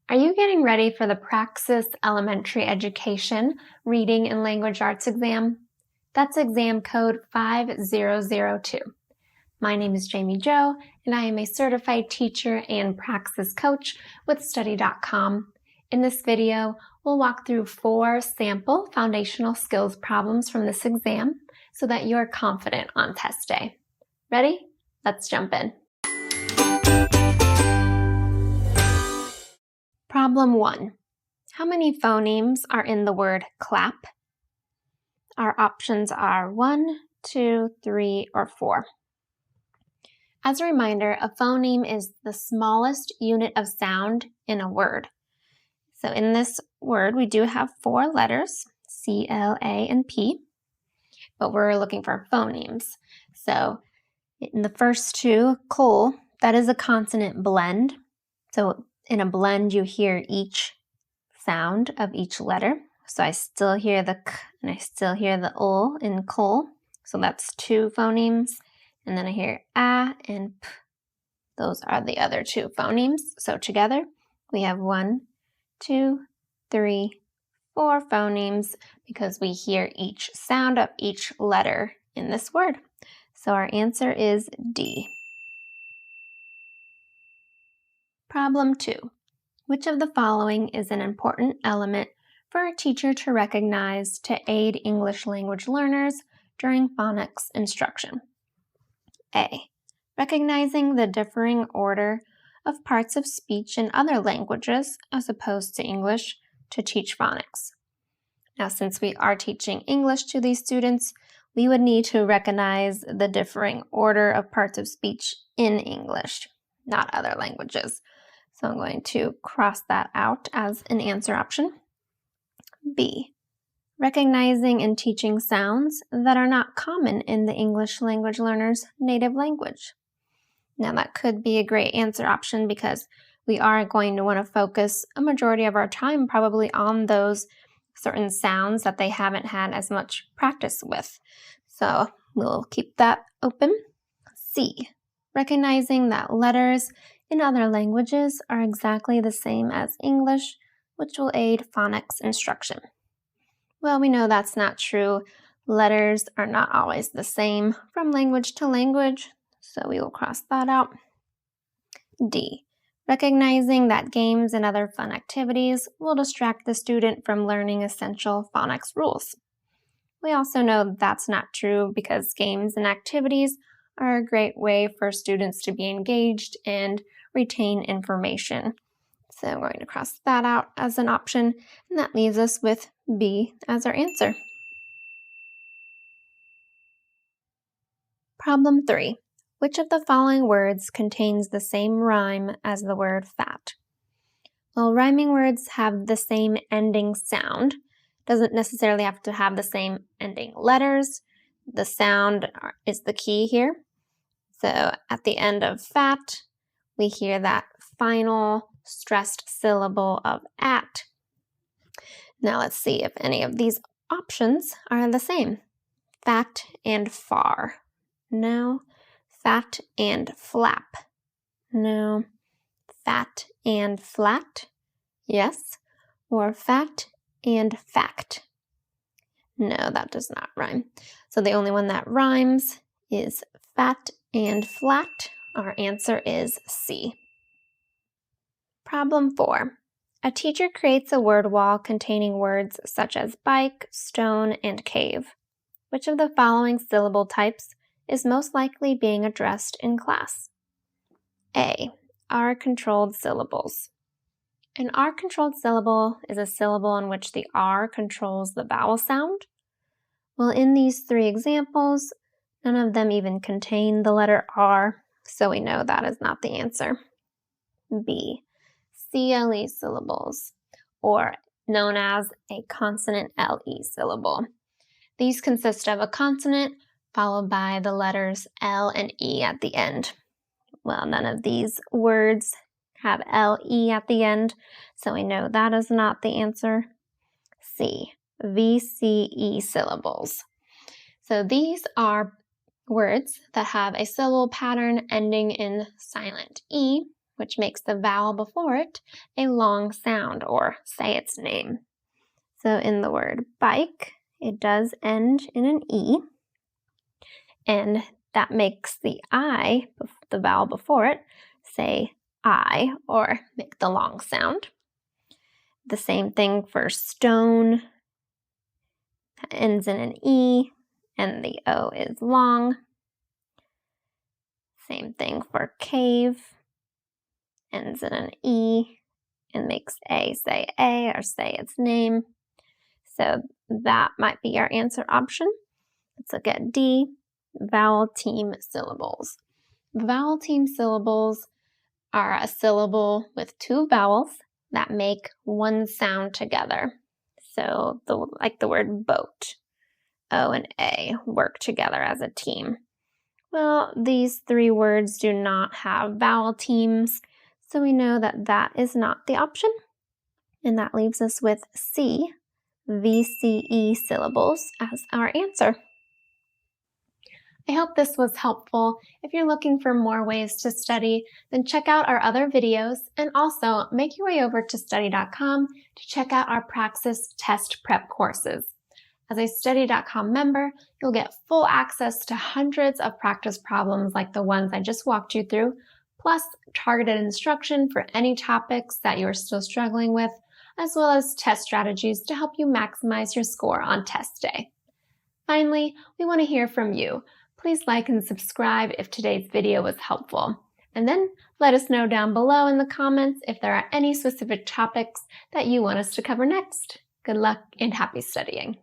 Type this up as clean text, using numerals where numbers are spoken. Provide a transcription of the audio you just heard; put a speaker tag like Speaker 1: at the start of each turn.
Speaker 1: Are you getting ready for the Praxis Elementary Education Reading and Language Arts exam? That's exam code 5002. My name is Jamie Jo, and I am a certified teacher and Praxis coach with Study.com. In this video, we'll walk through 4 sample foundational skills problems from this exam so that you're confident on test day. Ready? Let's jump in. Problem 1. How many phonemes are in the word clap? Our options are 1, 2, 3, or 4. As a reminder, a phoneme is the smallest unit of sound in a word. So in this word, we do have 4 letters, C, L, A, and P, but we're looking for phonemes. So in the first 2, coal, that is a consonant blend. So in a blend, you hear each sound of each letter. So I still hear the k and I still hear the ul in coal. So that's 2 phonemes. And then I hear a and p. Those are the other 2 phonemes. So together we have 1, 2, 3, 4 phonemes because we hear each sound of each letter in this word. So our answer is D. Problem 2. Which of the following is an important element for a teacher to recognize to aid English language learners during phonics instruction? A. Recognizing the differing order of parts of speech in other languages as opposed to English to teach phonics. Now, since we are teaching English to these students, we would need to recognize the differing order of parts of speech in English, not other languages. So I'm going to cross that out as an answer option. B. Recognizing and teaching sounds that are not common in the English language learner's native language. Now that could be a great answer option because we are going to want to focus a majority of our time probably on those certain sounds that they haven't had as much practice with. So we'll keep that open. C. Recognizing that letters in other languages are exactly the same as English, which will aid phonics instruction. Well, we know that's not true. Letters are not always the same from language to language, so we will cross that out. D. Recognizing that games and other fun activities will distract the student from learning essential phonics rules. We also know that's not true because games and activities are a great way for students to be engaged and retain information. So I'm going to cross that out as an option, and that leaves us with B as our answer. Problem 3. Which of the following words contains the same rhyme as the word fat? Well, rhyming words have the same ending sound. Doesn't necessarily have to have the same ending letters. The sound is the key here. So at the end of fat, we hear that final stressed syllable of at. Now let's see if any of these options are the same. Fat and far. No. Fat and flap. No. Fat and flat. Yes. Or fat and fact. No, that does not rhyme. So the only one that rhymes is fat and flat. Our answer is C. Problem 4. A teacher creates a word wall containing words such as bike, stone, and cave. Which of the following syllable types is most likely being addressed in class? A. R-controlled syllables. An R-controlled syllable is a syllable in which the R controls the vowel sound. Well, in these 3 examples, none of them even contain the letter R, so we know that is not the answer. B. CLE syllables, or known as a consonant LE syllable. These consist of a consonant followed by the letters L and E at the end. Well, none of these words have LE at the end, so we know that is not the answer. C. VCE syllables. So these are words that have a syllable pattern ending in silent E, which makes the vowel before it a long sound or say its name. So in the word bike, it does end in an E, and that makes the I, the vowel before it, say I or make the long sound. The same thing for stone, that ends in an E, and the O is long. Same thing for cave, ends in an E, and makes A say A or say its name. So that might be our answer option. Let's look at D, vowel team syllables. Vowel team syllables are a syllable with two vowels that make one sound together. So like the word boat, O and A work together as a team. Well, these three words do not have vowel teams, so we know that that is not the option. And that leaves us with C, VCE syllables, as our answer. I hope this was helpful. If you're looking for more ways to study, then check out our other videos, and also make your way over to study.com to check out our Praxis test prep courses. As a study.com member, you'll get full access to hundreds of practice problems like the ones I just walked you through, plus targeted instruction for any topics that you're still struggling with, as well as test strategies to help you maximize your score on test day. Finally, we want to hear from you. Please like and subscribe if today's video was helpful. And then let us know down below in the comments if there are any specific topics that you want us to cover next. Good luck and happy studying.